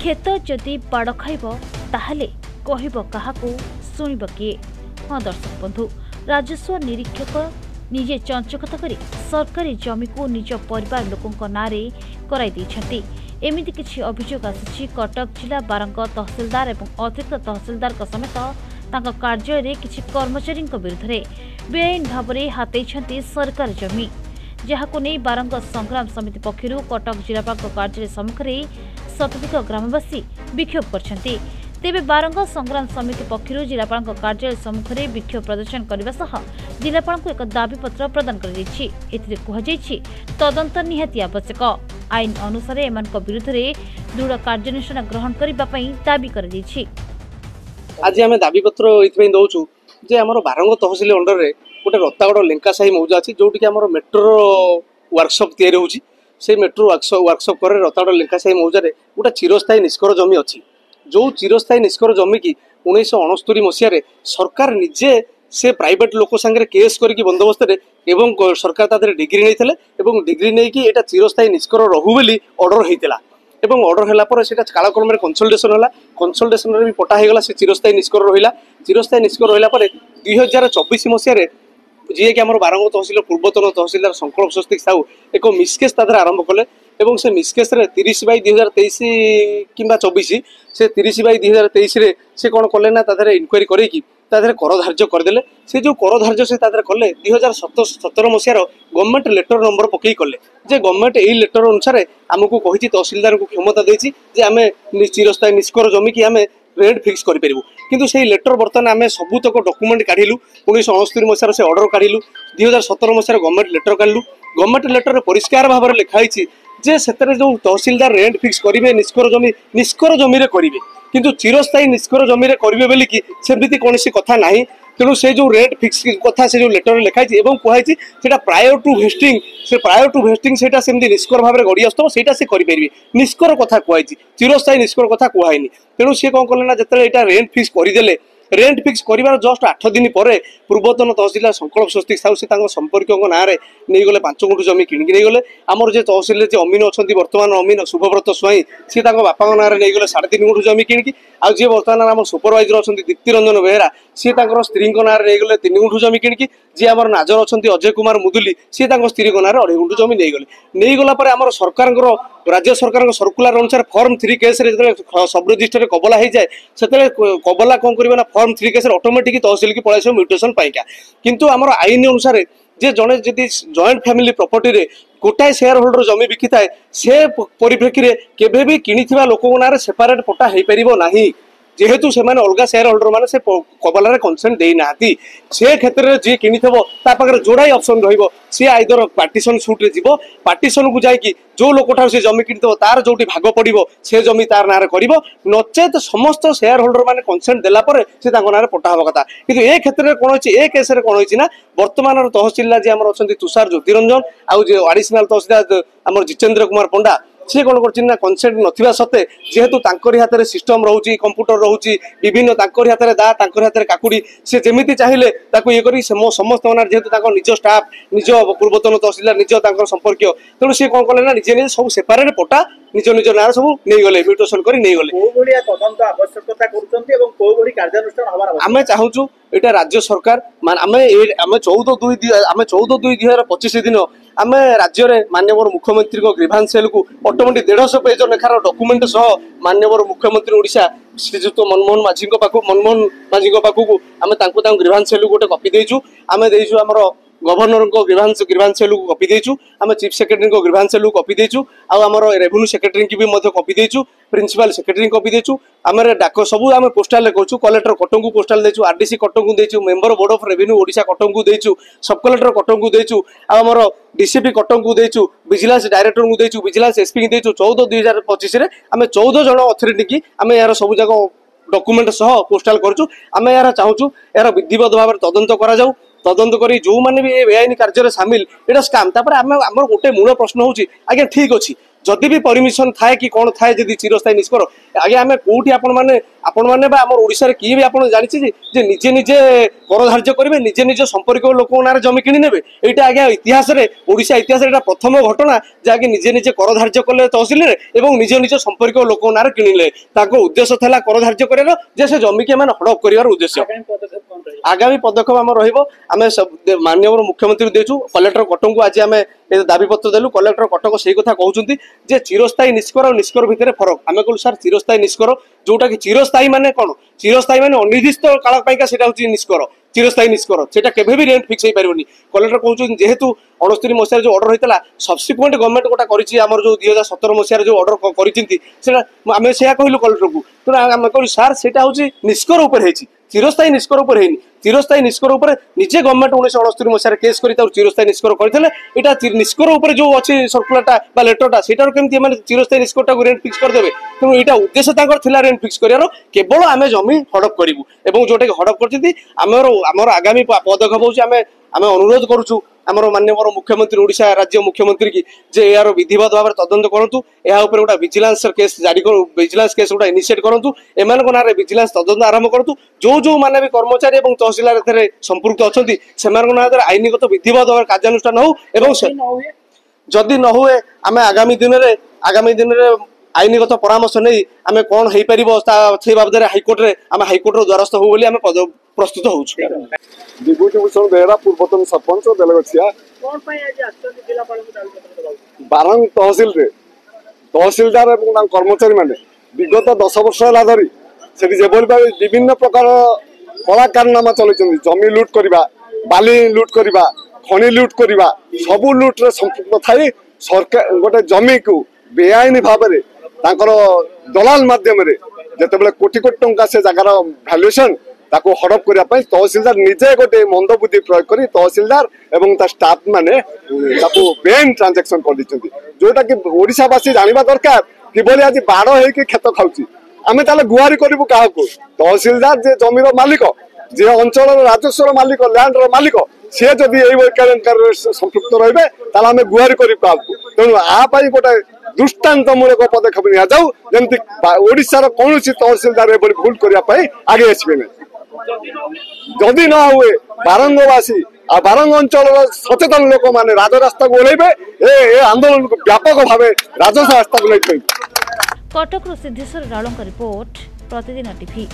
क्षेत जदि बाड़ खाइब ताहले कहब काहाकू शुणिब किए। हाँ दर्शक बंधु, राजस्व निरीक्षक निजे चंचकता करी सरकारी जमी को निज परिवार लोकों नारे कराई देइछंती। एमिति किछि अभियोग आसिछि कटक जिला बारंग तहसिलदार एवं अतिरिक्त तहसिलदार समेत तांका कार्यालय किछि कर्मचारी विरुद्ध बेआईन भाव में हाथेइछंती सरकारी जमी, जहाको नहीं बारंग संग्राम समिति पक्षरु कटक जिलापाल कार्यालय सम्मुखें शताधिक ग्रामवासी विक्षोभ करछंती। तेबे बारंग संग्राम समिति पक्षरु जिलापाल कार्यालय सम्मुखें विक्षोभ प्रदर्शन करने सह जिलापाल को एक दाबीपत्र प्रदान कर तदंत निहाती आवश्यक। आईन अनुसार एमान विरुद्ध दृढ़ कार्यानुष्ठान ग्रहण करने दाबी कर आज आम दाबीपत्र ये दौचु जे आम बारंग तहसिल अंडर में गोटे रत्तागड़ लेंकासाही मौजा अच्छी जोटि आम मेट्रो वर्कशॉप तैयारी होची। से मेट्रो वर्कशॉप पर रत्तागड़ लेंकासाही मौजा गोटे चिरस्थायी निष्कर जमी अच्छी। जो चिरस्थायी निष्कर जमी की 1969 मसीह सरकार निजे से प्राइवेट लोक सांगे केस करके बंदोबस्त एवं सरकार तादरे डिग्री नहीं डिग्री नहीं कि एटा चिरस्थायी निष्कर रहू बोली ऑर्डर होता एवं ऑर्डर होला पर सेटा कालक्रम में कंसल्टेशन होला। कंसल्टेशन रे भी पटा हो गला से चिरस्थायी निष्कर रहिला। चिरस्थायी निष्कर रहिला पर 2024 मसीह जी कि आम बारंग तहसिल पूर्वतन तहसिलदार संकल्प स्वस्तिक साहू एक मिसकेस तादरे आरंभ कले एवं से मिसकेस 30/2023 किंबा 24 से 30/2023 से कौन कले ना तादरे इनक्वारी करेकी तादरे कर धार्य करदे। से जो कर धार्य से तादरे कले 2017 मसीह गवर्नमेंट लेटर नंबर पकई कले जे गवर्नमेंट यही लेटर अनुसार आमको कही तहसिलदार को क्षमता देछि जे आमे चिरस्थायी निष्कर जमी की आमे रेट फिक्स करूँ किंतु से लेटर बर्तमान आम सबूतक डॉक्यूमेंट काढ़िलु 1969 मसीह से ऑर्डर काढ़िलु 2017 मसीह गवर्नमेंट लेटर काढ़लु। गवर्नमेंट लेटर परिष्कार भाव में लिखाई जे से जो तहसिलदार रेट फिक्स करेंगे निष्कर जमी करेंगे किंतु चिरस्थायी निष्कर जमी करेंगे बोली कि सेमती कौन कथा ना। तेणु से जो रेट फिक्स कथा से जो लेटर लिखाई कहती से प्रायर टू वेस्टिंग से निष्कर भाव में गड़ी आसो से करेंगे निष्कर कथा कहई चिरस्थायी निष्कर कथा कहनी। तेणु सी कौन कले ना जो रेंट फिक्स करदे रेंट फिक्स कर जस्ट 8 दिन पर पूर्वतन तहसिलदार संकल्प स्वस्तिक साहू से संपर्क ना नहीं गले 5 गुंठ जमी किणिक नहीं गले। आमर जो तहसिल अमीन अच्छा बर्तमान अमीन शुभव्रत स्वाई सी बापा ना नहीं गले 3.5 गुंठ जमी किणिक आ जी बर्तमान आम सुपरवाइजर अच्छा दीप्ति रंजन बेहरा सी स्त्री ना नहीं गले 3 गुंठ जमी किणिक जी आम नाजर अच्छा अजय कुमार मुदुली सी स्त्री ना 2.5 गुंठ जमी नहीं गला आम सरकार राज्य सरकार सर्कुलर अनुसार फॉर्म 3 केस सब रजिस्टर कबला हो जाए से कबला कौन करेंगे ना फॉर्म 3 केस ऑटोमेटिक तहसिल की पलैस म्यूटेशन पाइका किंतु आम आईन अनुसार जे जड़े जदि जॉइंट फैमिली प्रॉपर्टी रे गोटाए शेयर होल्डर जमी बिकी थाए से परिप्रेक्षी में केबे भी किनिथिबा लोक ना सेपरेट पट्टा हो पारिबो नाही जेहेतु से अलग शेयर होल्डर मैंने से कबलार कनसेंट देना से क्षेत्र में जी किनिथबो ता पाखरे जोड़ाई ऑप्शन रहिबो सी आइदर पार्टीशन सूट रे जीवो पार्टीशन को जाइकी जो लोकठा से जमी किनिथबो तार जोटी भाग पड़िबो से जमी तार नारे करिबो नचेत समस्त शेयर होल्डर माने कनसेंट देला परे से तांको नारे पट्टा हबो कथा। किंतु ए क्षेत्र में कोन होछि ए केस रे कोन होछि ना वर्तमान तहसीलदार जे हमर अछंती तुषार ज्योतिरंजन आउ जे एडिशनल तहसीलदार हमर जितेंद्र कुमार पंडा सी कौन कर कनसेंट ना सत्ते जेहेतु हाथ में सिस्टम रोचे कंप्यूटर रोचे विभिन्न हाथ में दा हाथ में काकुड़ी से जमी चाहिए ये करी समस्त जेहेतु निज स्टाफ निज पूर्वतन तहसीलदार निज संपर्क तेणु सी कौन कले ना निजे निजे सब सेपरेट पट्टा निज निज ना सब नहीं गले म्यूटेशन कर नहीं गले। आम चाहूँ यहाँ राज्य सरकार आम 14/2/2025 दिन आम राज्य में माननीय मुख्यमंत्री ग्रीभांस सेल को ऑटोमेटिक 150 पेज लेखार डॉक्यूमेंट सह माननीय मुख्यमंत्री ओडिशा श्रीजुक्त मनमोहन माझी पाखक आम ग्रीभांस सेल गोटे कॉपी देचु आम देचु आमर गवर्नर को ग्रीभांस सेल को कॉपी देचु आम चीफ सेक्रेटरी को ग्रीभांस सेल को कॉपी देचु आमर रेवेन्यू सेक्रेटरी की भी कॉपी देचु प्रिंसिपल सेक्रेटरी कॉपी देचु आम डाक सबू आम पोस्टाल करूँ कलेक्टर कटक को पोस्टाल देचु आरडीसी कटक को देचु member board of revenue Odisha Cuttack को देचु सब कलेक्टर कटक को देचु आमर डीसीपी कटक को देचु विजिलेंस डायरेक्टर को देचु विजिलेंस एसपी को देचु 14/2/25 आम 14 जन अथॉरिटी की आम यार सब जाक डॉक्यूमेंट सह पोस्टाल करूँ आम यार चाहूँ यार विधिवत भाव में तदंत करा जाऊ तदंत करी जो मैंने भी बेआईन कार्य सामिल एटा स्काम आम गोटे मूल प्रश्न होची आज्ञा ठीक अच्छी जदि भी परमिशन थाए कि कौन थाए जदि चिरस्थायी निष्कर आगे आम कौटी आपण मैंने ओडिशा किए भी आप जानी जे निजे निजे कर धार्य करेंगे निजे निज संपर्क लोक ना जमी किणी ने यहाँ आज्ञा इतिहास ओडिशा इतिहास प्रथम घटना जहाँकि निजे निजे कर धार्य कले तहसिल में निज निज संपर्क लोक ना किणिले उद्देश्य था कर धार्य कर से जमी के हड़प कर उद्देश्य आगामी पदक्षेप आम रही माननीय मुख्यमंत्री देचु कलेक्टर कटक को आज आम दाबी पत्र देलु कलेक्टर कटक से कथा कहते जे चिरस्थायी निष्कर और निष्कर भितर फरक आम कहूँ सार चिरस्थायी निष्कर जोटा कि चिरस्थायी माने कौन चिरस्थायी माने अनिर्दिष्ट काल निष्कर चिरस्थायी निष्कर सेटा केबे भी रेंट फिक्स हो पारबनी कलेक्टर कहते जेहेतु 69 मसीह जो ऑर्डर होता सब्सिक्वेंट गवर्नमेंट गोटा कर जो 2017 मसीह जो ऑर्डर करमें से कहलु कलेक्टर को तेना आम कहूँ सार से निष्कर उपर चिरस्थायी निष्कर उपर चिरस्थायी निष्कर उपर निजे गवर्नमेंट 1969 मसीह केस कर चिरस्थायी निष्कर करते निष्कर उपर जो अच्छी सर्कुलरटा लेटरटा से केमती चिरस्थायी निष्करटा रेंट फिक्स करदे तेणु यहाँ उद्देश्य था रेंट फिक्स कर केवल आम जमी हड़प करूँ जोटा कि हड़प कर आगामी पदक्षेप होम अनुरोध करुचु आमर माननीय मुख्यमंत्री ओडिशा राज्य मुख्यमंत्री की जे यार विधिवत भाव तदंत करूँ या गोटे विजिलेंस केस जारी विजिलेंस केस गोटा इनिशिएट करूँ एम ना विजिलेंस तदंत आरंभ करूँ जो जो मैंने भी कर्मचारी और तहसीलदार संपुक्त अच्छा से ना आईनगत विधिवत भाव कार्यानुष्ठान हो जदि न हुए आम आगामी दिन में आईनगत परामर्श नहीं आम कौन हो पार से बाबद हाइकोर्ट में आम हाइकोर्ट द्वारस्थ हो प्रस्तुत हो विभूतिभूषण बेहरा पूर्वतन सरपंच बेलगछिया बारंग तहसिल रे तहसिलदार और कर्मचारी माने विगत 10 वर्ष है धरी से विभिन्न प्रकार कला कारनामा चलती जमी लुट करवा बाली लुट करवा खनि लुट करवा सबू लुट रे संपुक्त थाई सरकार गोटे जमी को बेआईन भाव में दलाल माध्यम जिते कोटी कोटी टंका से जगार भैल्युएसन ताको हड़प करने तहसिलदार निजे गोटे मंद बुद्धि प्रयोग कर तहसिलदार एवं स्टाफ माने बेन ट्रांजेक्शन कर जोटा कि ओडिशावासी जानवा दरकार कि आज बाड़ हो खेत खाऊँ आम गुहारी करूँ क्या तहसिलदार जे जमीर मालिक जे अंचल राजस्व मालिक लैंड मालिक सी जदि संपुक्त रे आम गुहारी करूँ तेणु आपाई गोटे दृष्टान्तमूलक पदक्षेप निमती ओडिशार कौन तहसिलदार भूल करने आगे आसवे ना जदि न हुए बारंगवासी आ बारंग अंचल सचेतन लोक माने राजरास्ता को ओह्लैबे आंदोलन को व्यापक भाव राजरास्ता को कटक सिद्धेश्वर राणों रिपोर्ट प्रतिदिन टीवी।